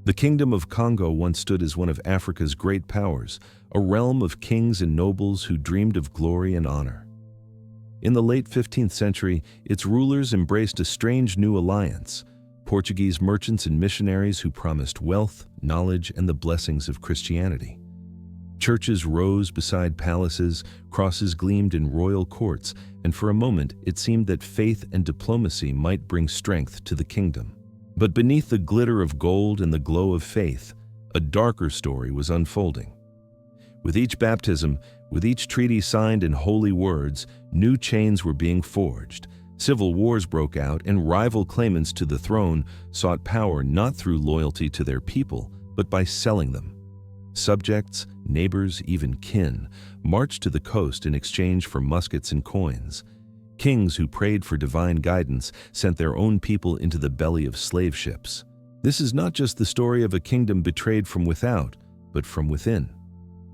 The Kingdom of Kongo once stood as one of Africa's great powers, a realm of kings and nobles who dreamed of glory and honor. In the late 15th century, its rulers embraced a strange new alliance: Portuguese merchants and missionaries who promised wealth, knowledge, and the blessings of Christianity. Churches rose beside palaces, crosses gleamed in royal courts, and for a moment it seemed that faith and diplomacy might bring strength to the kingdom. But beneath the glitter of gold and the glow of faith, a darker story was unfolding. With each baptism, with each treaty signed in holy words, new chains were being forged. Civil wars broke out, and rival claimants to the throne sought power not through loyalty to their people, but by selling them. Subjects, neighbors, even kin, marched to the coast in exchange for muskets and coins. Kings who prayed for divine guidance sent their own people into the belly of slave ships. This is not just the story of a kingdom betrayed from without, but from within.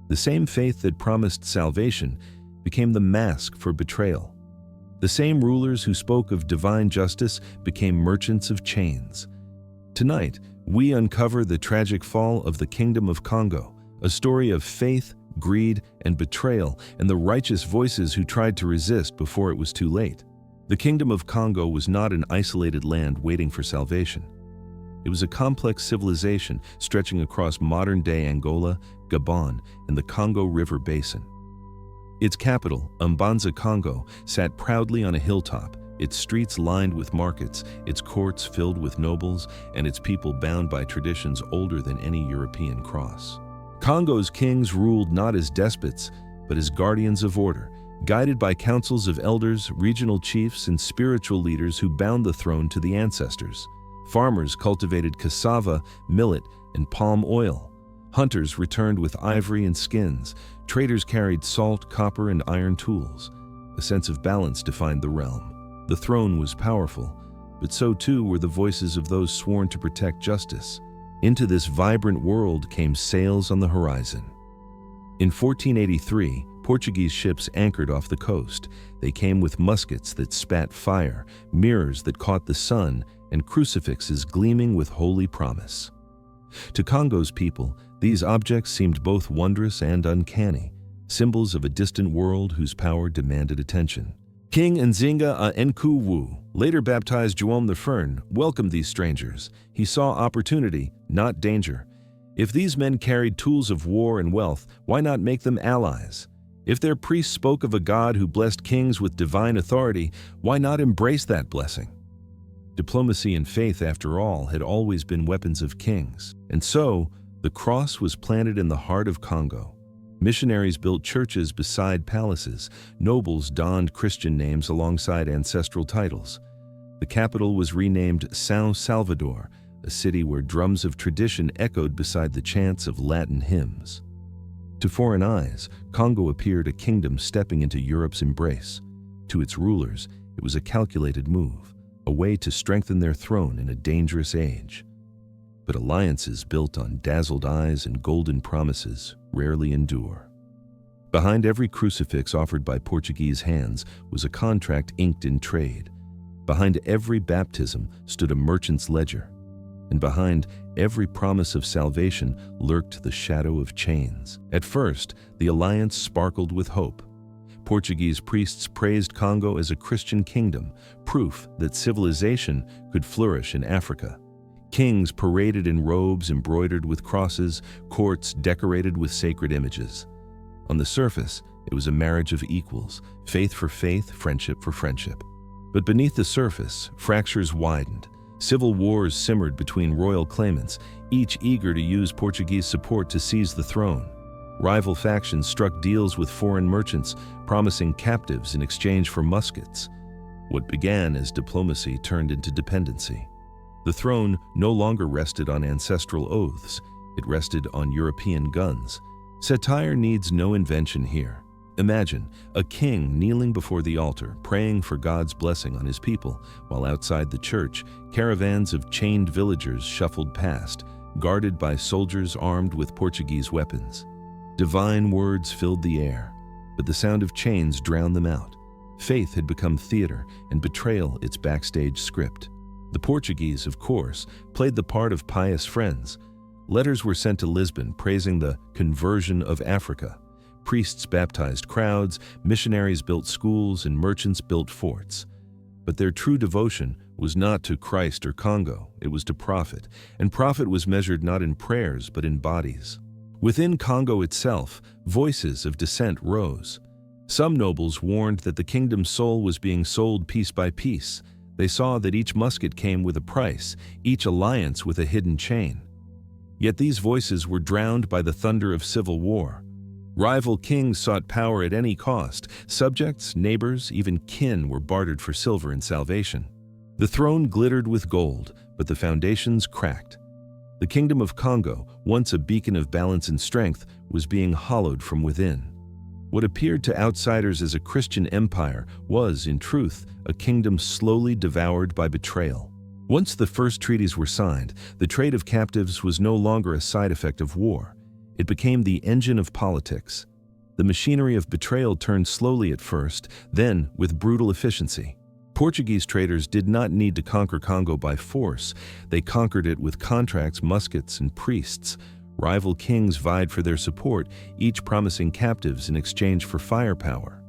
The same faith that promised salvation became the mask for betrayal. The same rulers who spoke of divine justice became merchants of chains. Tonight, we uncover the tragic fall of the Kingdom of Kongo, a story of faith, greed, and betrayal, and the righteous voices who tried to resist before it was too late. The Kingdom of Kongo was not an isolated land waiting for salvation. It was a complex civilization stretching across modern-day Angola, Gabon, and the Congo River Basin. Its capital, Mbanza, Kongo, sat proudly on a hilltop, its streets lined with markets, its courts filled with nobles, and its people bound by traditions older than any European cross. Kongo's kings ruled not as despots, but as guardians of order, guided by councils of elders, regional chiefs, and spiritual leaders who bound the throne to the ancestors. Farmers cultivated cassava, millet, and palm oil. Hunters returned with ivory and skins. Traders carried salt, copper, and iron tools. A sense of balance defined the realm. The throne was powerful, but so too were the voices of those sworn to protect justice. Into this vibrant world came sails on the horizon. In 1483, Portuguese ships anchored off the coast. They came with muskets that spat fire, mirrors that caught the sun, and crucifixes gleaming with holy promise. To Kongo's people, these objects seemed both wondrous and uncanny, symbols of a distant world whose power demanded attention. King Nzinga Nkuwu, later baptized Joam the Fern, welcomed these strangers. He saw opportunity, not danger. If these men carried tools of war and wealth, why not make them allies? If their priests spoke of a God who blessed kings with divine authority, why not embrace that blessing? Diplomacy and faith, after all, had always been weapons of kings. And so, the cross was planted in the heart of Kongo. Missionaries built churches beside palaces. Nobles donned Christian names alongside ancestral titles. The capital was renamed São Salvador, a city where drums of tradition echoed beside the chants of Latin hymns. To foreign eyes, Kongo appeared a kingdom stepping into Europe's embrace. To its rulers, it was a calculated move, a way to strengthen their throne in a dangerous age. But alliances built on dazzled eyes and golden promises rarely endure. Behind every crucifix offered by Portuguese hands was a contract inked in trade. Behind every baptism stood a merchant's ledger. And behind every promise of salvation lurked the shadow of chains. At first, the alliance sparkled with hope. Portuguese priests praised Kongo as a Christian kingdom, proof that civilization could flourish in Africa. Kings paraded in robes embroidered with crosses, courts decorated with sacred images. On the surface, it was a marriage of equals, faith for faith, friendship for friendship. But beneath the surface, fractures widened. Civil wars simmered between royal claimants, each eager to use Portuguese support to seize the throne. Rival factions struck deals with foreign merchants, promising captives in exchange for muskets. What began as diplomacy turned into dependency. The throne no longer rested on ancestral oaths, it rested on European guns. Satire needs no invention here. Imagine a king kneeling before the altar, praying for God's blessing on his people, while outside the church, caravans of chained villagers shuffled past, guarded by soldiers armed with Portuguese weapons. Divine words filled the air, but the sound of chains drowned them out. Faith had become theater, and betrayal its backstage script. The Portuguese, of course, played the part of pious friends, Letters were sent to Lisbon praising the conversion of Africa. Priests baptized crowds, missionaries built schools, and merchants built forts. But their true devotion was not to Christ or Congo, it was to profit, and profit was measured not in prayers but in bodies. Within Congo itself, voices of dissent rose. Some nobles warned that the kingdom's soul was being sold piece by piece. They saw that each musket came with a price, each alliance with a hidden chain. Yet these voices were drowned by the thunder of civil war. Rival kings sought power at any cost. Subjects, neighbors, even kin were bartered for silver and salvation. The throne glittered with gold, but the foundations cracked. The kingdom of Congo, once a beacon of balance and strength, was being hollowed from within. What appeared to outsiders as a Christian empire was, in truth, a kingdom slowly devoured by betrayal. Once the first treaties were signed, the trade of captives was no longer a side effect of war. It became the engine of politics. The machinery of betrayal turned slowly at first, then with brutal efficiency. Portuguese traders did not need to conquer Congo by force. They conquered it with contracts, muskets, and priests. Rival kings vied for their support, each promising captives in exchange for firepower.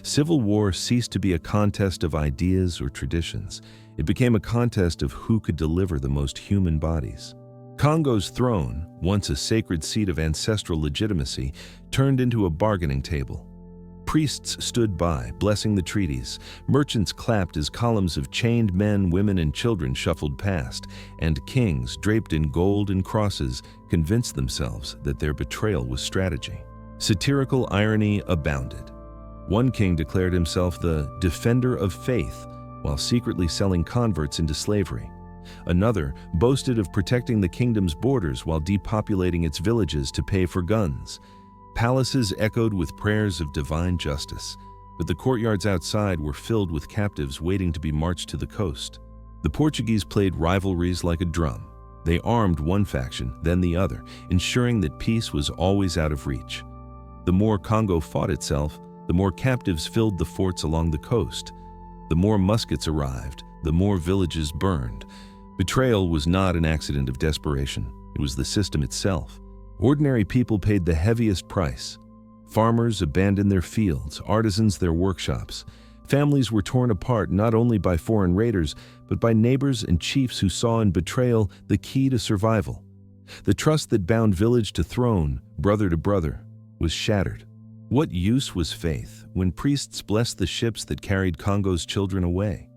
Civil war ceased to be a contest of ideas or traditions. It became a contest of who could deliver the most human bodies. Congo's throne, once a sacred seat of ancestral legitimacy, turned into a bargaining table. Priests stood by, blessing the treaties. Merchants clapped as columns of chained men, women, and children shuffled past, and kings, draped in gold and crosses, convinced themselves that their betrayal was strategy. Satirical irony abounded. One king declared himself the defender of faith, while secretly selling converts into slavery. Another boasted of protecting the kingdom's borders while depopulating its villages to pay for guns. Palaces echoed with prayers of divine justice, but the courtyards outside were filled with captives waiting to be marched to the coast. The Portuguese played rivalries like a drum. They armed one faction, then the other, ensuring that peace was always out of reach. The more Congo fought itself, the more captives filled the forts along the coast. The more muskets arrived, the more villages burned. Betrayal was not an accident of desperation. It was the system itself. Ordinary people paid the heaviest price. Farmers abandoned their fields, artisans their workshops. Families were torn apart not only by foreign raiders, but by neighbors and chiefs who saw in betrayal the key to survival. The trust that bound village to throne, brother to brother, was shattered. What use was faith when priests blessed the ships that carried Congo's children away?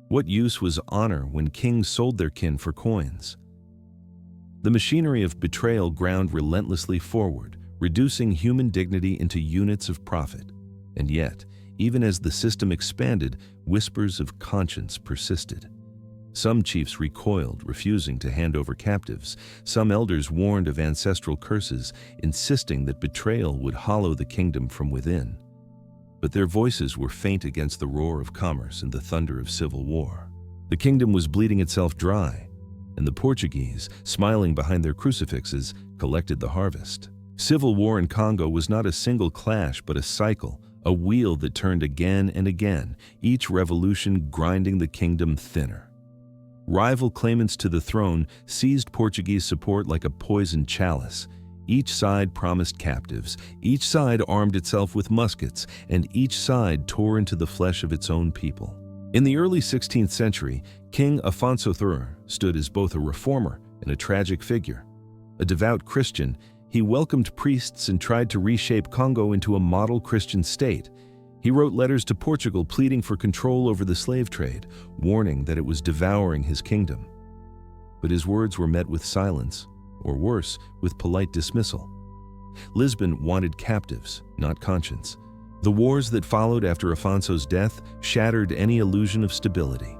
What use was honor when kings sold their kin for coins? The machinery of betrayal ground relentlessly forward, reducing human dignity into units of profit. And yet, even as the system expanded, whispers of conscience persisted. Some chiefs recoiled, refusing to hand over captives. Some elders warned of ancestral curses, insisting that betrayal would hollow the kingdom from within. But their voices were faint against the roar of commerce and the thunder of civil war. The kingdom was bleeding itself dry, and the Portuguese, smiling behind their crucifixes, collected the harvest. Civil war in Congo was not a single clash but a cycle, a wheel that turned again and again, each revolution grinding the kingdom thinner. Rival claimants to the throne seized Portuguese support like a poisoned chalice. Each side promised captives, each side armed itself with muskets, and each side tore into the flesh of its own people. In the early 16th century, King Afonso I stood as both a reformer and a tragic figure. A devout Christian, he welcomed priests and tried to reshape Congo into a model Christian state. He wrote letters to Portugal pleading for control over the slave trade, warning that it was devouring his kingdom. But his words were met with silence, or worse, with polite dismissal. Lisbon wanted captives, not conscience. The wars that followed after Afonso's death shattered any illusion of stability.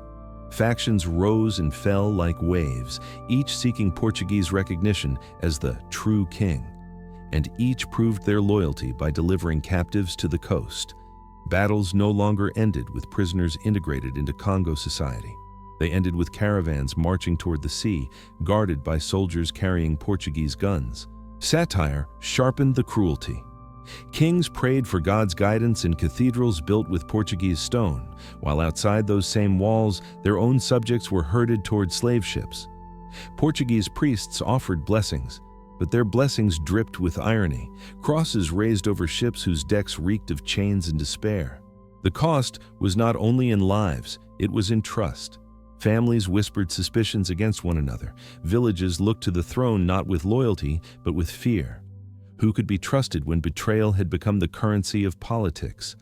Factions rose and fell like waves, each seeking Portuguese recognition as the true king, and each proved their loyalty by delivering captives to the coast. Battles no longer ended with prisoners integrated into Congo society. They ended with caravans marching toward the sea, guarded by soldiers carrying Portuguese guns. Satire sharpened the cruelty. Kings prayed for God's guidance in cathedrals built with Portuguese stone, while outside those same walls, their own subjects were herded toward slave ships. Portuguese priests offered blessings, but their blessings dripped with irony, crosses raised over ships whose decks reeked of chains and despair. The cost was not only in lives, it was in trust. Families whispered suspicions against one another. Villages looked to the throne not with loyalty, but with fear. Who could be trusted when betrayal had become the currency of politics?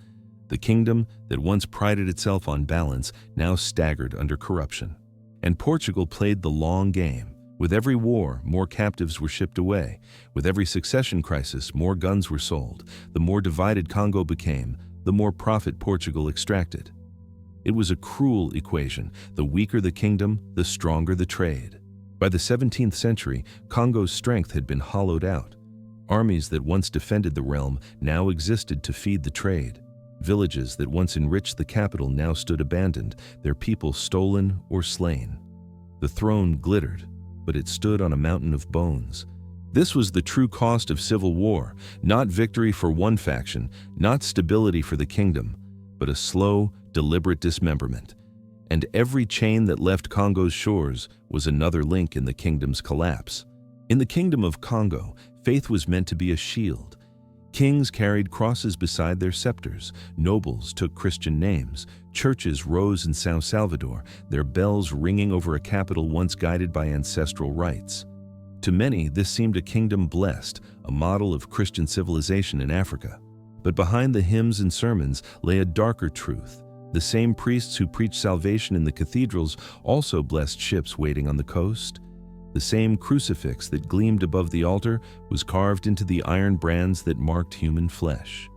The kingdom that once prided itself on balance now staggered under corruption. And Portugal played the long game. With every war, more captives were shipped away. With every succession crisis, more guns were sold. The more divided Congo became, the more profit Portugal extracted. It was a cruel equation. The weaker the kingdom, the stronger the trade. By the 17th century, Congo's strength had been hollowed out. Armies that once defended the realm now existed to feed the trade. Villages that once enriched the capital now stood abandoned, their people stolen or slain. The throne glittered, but it stood on a mountain of bones. This was the true cost of civil war, not victory for one faction, not stability for the kingdom, but a slow, deliberate dismemberment. And every chain that left Congo's shores was another link in the kingdom's collapse. In the kingdom of Congo, faith was meant to be a shield. Kings carried crosses beside their scepters, nobles took Christian names, churches rose in São Salvador, their bells ringing over a capital once guided by ancestral rites. To many, this seemed a kingdom blessed, a model of Christian civilization in Africa. But behind the hymns and sermons lay a darker truth. The same priests who preached salvation in the cathedrals also blessed ships waiting on the coast. The same crucifix that gleamed above the altar was carved into the iron brands that marked human flesh.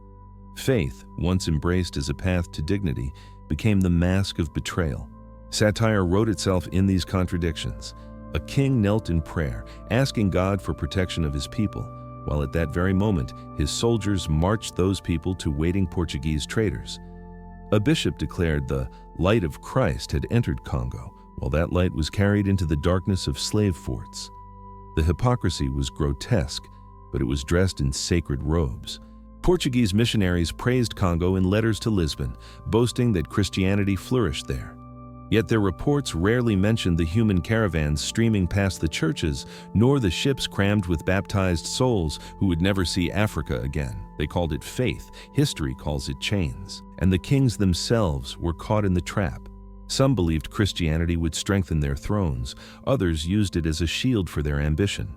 Faith, once embraced as a path to dignity, became the mask of betrayal. Satire wrote itself in these contradictions. A king knelt in prayer, asking God for protection of his people, while at that very moment his soldiers marched those people to waiting Portuguese traders. A bishop declared the light of Christ had entered Congo, while that light was carried into the darkness of slave forts. The hypocrisy was grotesque, but it was dressed in sacred robes. Portuguese missionaries praised Congo in letters to Lisbon, boasting that Christianity flourished there. Yet their reports rarely mentioned the human caravans streaming past the churches, nor the ships crammed with baptized souls who would never see Africa again. They called it faith, history calls it chains. And the kings themselves were caught in the trap. Some believed Christianity would strengthen their thrones, others used it as a shield for their ambition.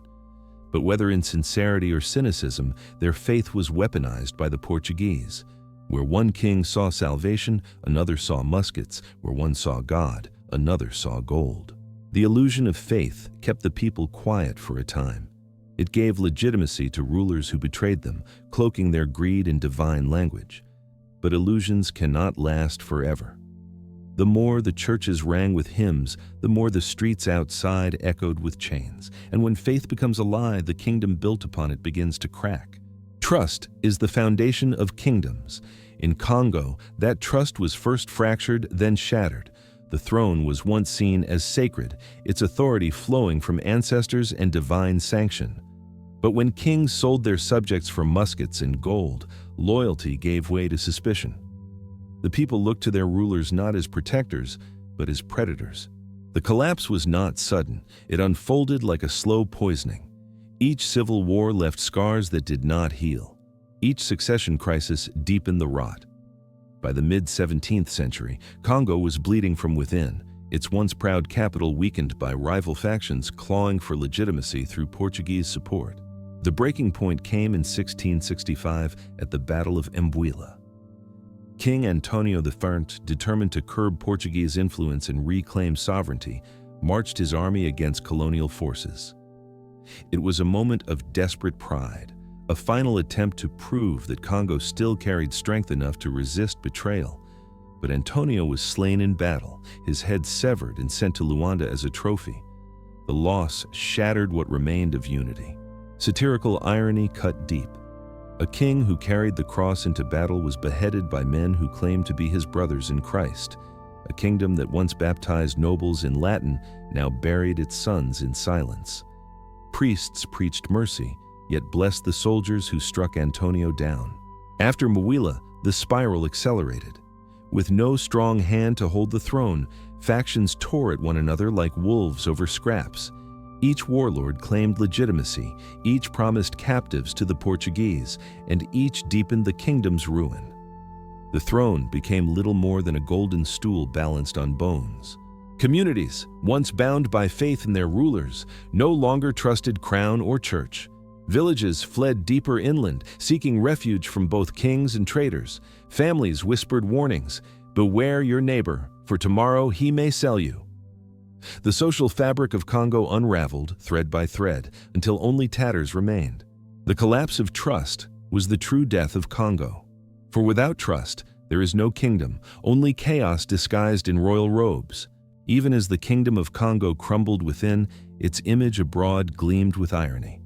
But whether in sincerity or cynicism, their faith was weaponized by the Portuguese. Where one king saw salvation, another saw muskets. Where one saw God, another saw gold. The illusion of faith kept the people quiet for a time. It gave legitimacy to rulers who betrayed them, cloaking their greed in divine language. But illusions cannot last forever. The more the churches rang with hymns, the more the streets outside echoed with chains. And when faith becomes a lie, the kingdom built upon it begins to crack. Trust is the foundation of kingdoms. In Congo, that trust was first fractured, then shattered. The throne was once seen as sacred, its authority flowing from ancestors and divine sanction. But when kings sold their subjects for muskets and gold, loyalty gave way to suspicion. The people looked to their rulers not as protectors, but as predators. The collapse was not sudden. It unfolded like a slow poisoning. Each civil war left scars that did not heal. Each succession crisis deepened the rot. By the mid-17th century, Congo was bleeding from within, its once proud capital weakened by rival factions clawing for legitimacy through Portuguese support. The breaking point came in 1665 at the Battle of Mbwila. King Antonio I, determined to curb Portuguese influence and reclaim sovereignty, marched his army against colonial forces. It was a moment of desperate pride, a final attempt to prove that Congo still carried strength enough to resist betrayal. But Antonio was slain in battle, his head severed and sent to Luanda as a trophy. The loss shattered what remained of unity. Satirical irony cut deep. A king who carried the cross into battle was beheaded by men who claimed to be his brothers in Christ. A kingdom that once baptized nobles in Latin now buried its sons in silence. Priests preached mercy, yet blessed the soldiers who struck Antonio down. After Mbwila, the spiral accelerated. With no strong hand to hold the throne, factions tore at one another like wolves over scraps. Each warlord claimed legitimacy, each promised captives to the Portuguese, and each deepened the kingdom's ruin. The throne became little more than a golden stool balanced on bones. Communities, once bound by faith in their rulers, no longer trusted crown or church. Villages fled deeper inland, seeking refuge from both kings and traders. Families whispered warnings, "Beware your neighbor, for tomorrow he may sell you." The social fabric of Congo unraveled, thread by thread, until only tatters remained. The collapse of trust was the true death of Congo. For without trust, there is no kingdom, only chaos disguised in royal robes. Even as the kingdom of Congo crumbled within, its image abroad gleamed with irony.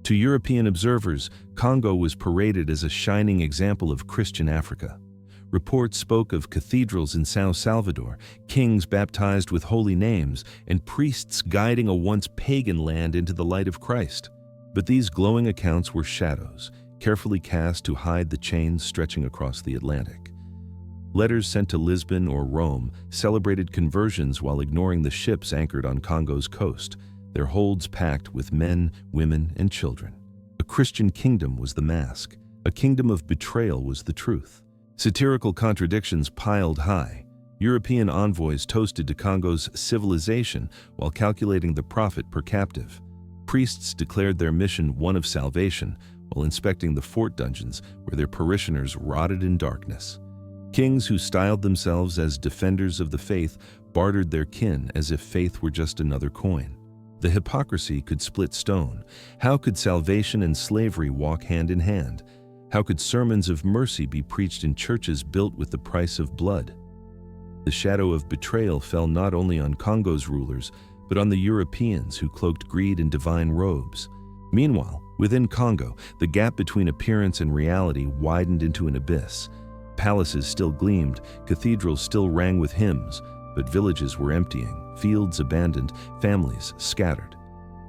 To European observers, Congo was paraded as a shining example of Christian Africa. Reports spoke of cathedrals in São Salvador, kings baptized with holy names, and priests guiding a once pagan land into the light of Christ. But these glowing accounts were shadows, carefully cast to hide the chains stretching across the Atlantic. Letters sent to Lisbon or Rome celebrated conversions while ignoring the ships anchored on Congo's coast, their holds packed with men, women, and children. A Christian kingdom was the mask. A kingdom of betrayal was the truth. Satirical contradictions piled high. European envoys toasted to Congo's civilization while calculating the profit per captive. Priests declared their mission one of salvation while inspecting the fort dungeons where their parishioners rotted in darkness. Kings who styled themselves as defenders of the faith bartered their kin as if faith were just another coin. The hypocrisy could split stone. How could salvation and slavery walk hand in hand? How could sermons of mercy be preached in churches built with the price of blood? The shadow of betrayal fell not only on Congo's rulers, but on the Europeans who cloaked greed in divine robes. Meanwhile, within Congo, the gap between appearance and reality widened into an abyss. Palaces still gleamed, cathedrals still rang with hymns, but villages were emptying, fields abandoned, families scattered.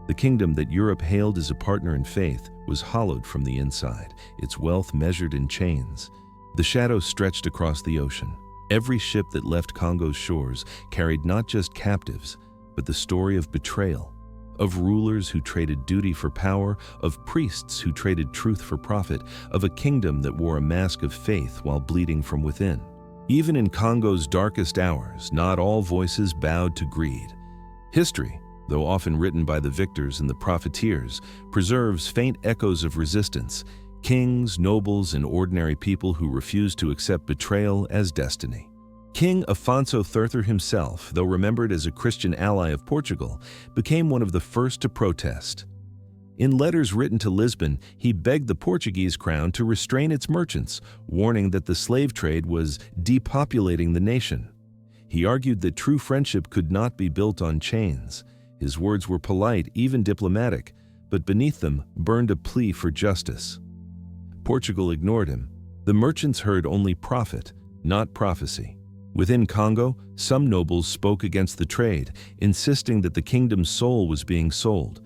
The kingdom that Europe hailed as a partner in faith was hollowed from the inside, its wealth measured in chains. The shadow stretched across the ocean. Every ship that left Congo's shores carried not just captives, but the story of betrayal, of rulers who traded duty for power, of priests who traded truth for profit, of a kingdom that wore a mask of faith while bleeding from within. Even in Congo's darkest hours, not all voices bowed to greed. History, though often written by the victors and the profiteers, preserves faint echoes of resistance, kings, nobles, and ordinary people who refused to accept betrayal as destiny. King Afonso III himself, though remembered as a Christian ally of Portugal, became one of the first to protest. In letters written to Lisbon, he begged the Portuguese crown to restrain its merchants, warning that the slave trade was depopulating the nation. He argued that true friendship could not be built on chains. His words were polite, even diplomatic, but beneath them burned a plea for justice. Portugal ignored him. The merchants heard only profit, not prophecy. Within Congo, some nobles spoke against the trade, insisting that the kingdom's soul was being sold.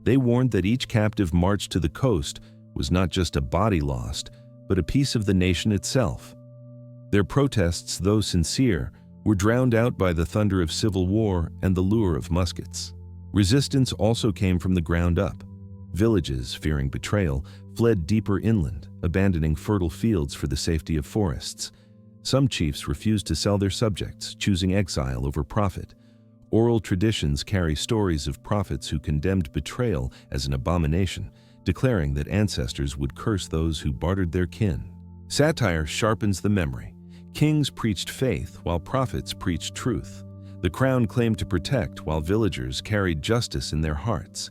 They warned that each captive marched to the coast was not just a body lost, but a piece of the nation itself. Their protests, though sincere, were drowned out by the thunder of civil war and the lure of muskets. Resistance also came from the ground up. Villages, fearing betrayal, fled deeper inland, abandoning fertile fields for the safety of forests. Some chiefs refused to sell their subjects, choosing exile over profit. Oral traditions carry stories of prophets who condemned betrayal as an abomination, declaring that ancestors would curse those who bartered their kin. Satire sharpens the memory. Kings preached faith while prophets preached truth. The crown claimed to protect while villagers carried justice in their hearts.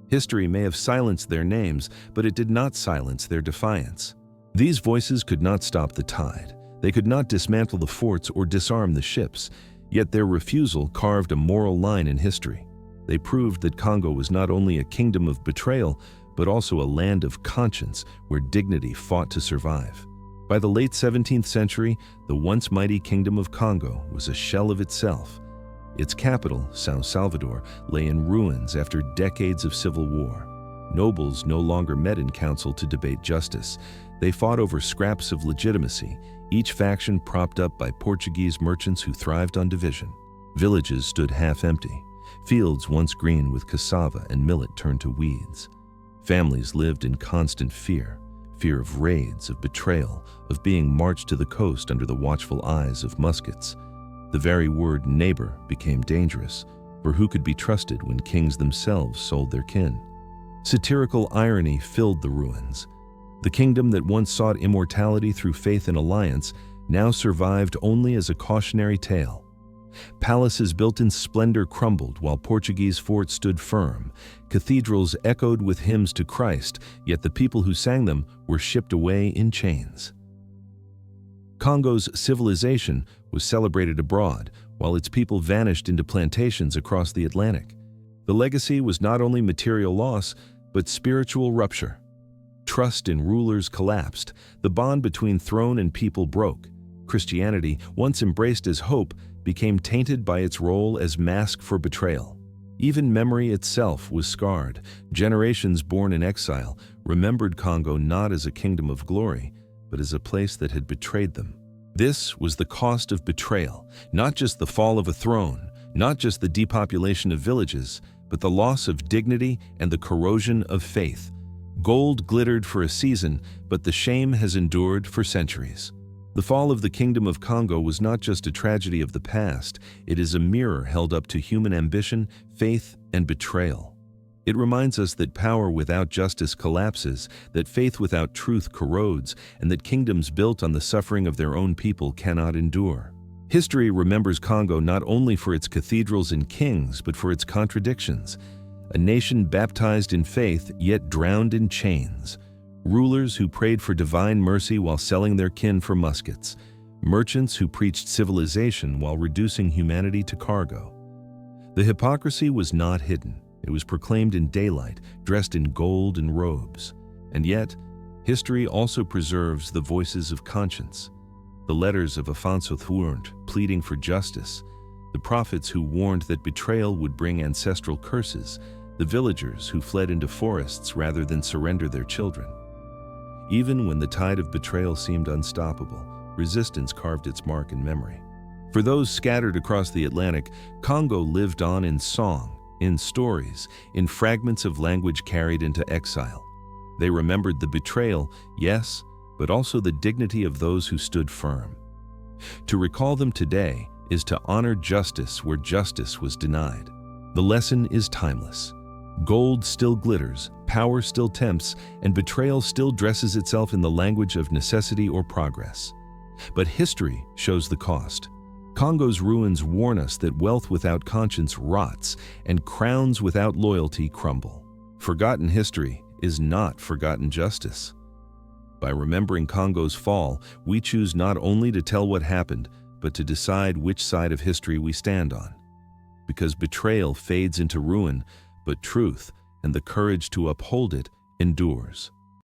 History may have silenced their names, but it did not silence their defiance. These voices could not stop the tide. They could not dismantle the forts or disarm the ships, yet their refusal carved a moral line in history. They proved that Congo was not only a kingdom of betrayal, but also a land of conscience where dignity fought to survive. By the late 17th century, the once mighty kingdom of Congo was a shell of itself. Its capital, São Salvador, lay in ruins after decades of civil war. Nobles no longer met in council to debate justice. They fought over scraps of legitimacy, each faction propped up by Portuguese merchants who thrived on division. Villages stood half empty. Fields once green with cassava and millet turned to weeds. Families lived in constant fear of raids, of betrayal, of being marched to the coast under the watchful eyes of muskets. The very word neighbor became dangerous, for who could be trusted when kings themselves sold their kin? Satirical irony filled the ruins. The kingdom that once sought immortality through faith and alliance now survived only as a cautionary tale. Palaces built in splendor crumbled while Portuguese forts stood firm. Cathedrals echoed with hymns to Christ, yet the people who sang them were shipped away in chains. Congo's civilization was celebrated abroad, while its people vanished into plantations across the Atlantic. The legacy was not only material loss, but spiritual rupture. Trust in rulers collapsed. The bond between throne and people broke. Christianity, once embraced as hope, became tainted by its role as mask for betrayal. Even memory itself was scarred. Generations born in exile remembered Congo not as a kingdom of glory, but as a place that had betrayed them. This was the cost of betrayal, not just the fall of a throne, not just the depopulation of villages, but the loss of dignity and the corrosion of faith. Gold glittered for a season, but the shame has endured for centuries. The fall of the Kingdom of Congo was not just a tragedy of the past, it is a mirror held up to human ambition, faith, and betrayal. It reminds us that power without justice collapses, that faith without truth corrodes, and that kingdoms built on the suffering of their own people cannot endure. History remembers Congo not only for its cathedrals and kings, but for its contradictions. A nation baptized in faith, yet drowned in chains. Rulers who prayed for divine mercy while selling their kin for muskets. Merchants who preached civilization while reducing humanity to cargo. The hypocrisy was not hidden. It was proclaimed in daylight, dressed in gold and robes. And yet, history also preserves the voices of conscience. The letters of Afonso I pleading for justice. The prophets who warned that betrayal would bring ancestral curses. The villagers who fled into forests rather than surrender their children. Even when the tide of betrayal seemed unstoppable, resistance carved its mark in memory. For those scattered across the Atlantic, Congo lived on in song, in stories, in fragments of language carried into exile. They remembered the betrayal, yes, but also the dignity of those who stood firm. To recall them today is to honor justice where justice was denied. The lesson is timeless. Gold still glitters, power still tempts, and betrayal still dresses itself in the language of necessity or progress. But history shows the cost. Congo's ruins warn us that wealth without conscience rots, and crowns without loyalty crumble. Forgotten history is not forgotten justice. By remembering Congo's fall, we choose not only to tell what happened, but to decide which side of history we stand on. Because betrayal fades into ruin, but truth and the courage to uphold it endures.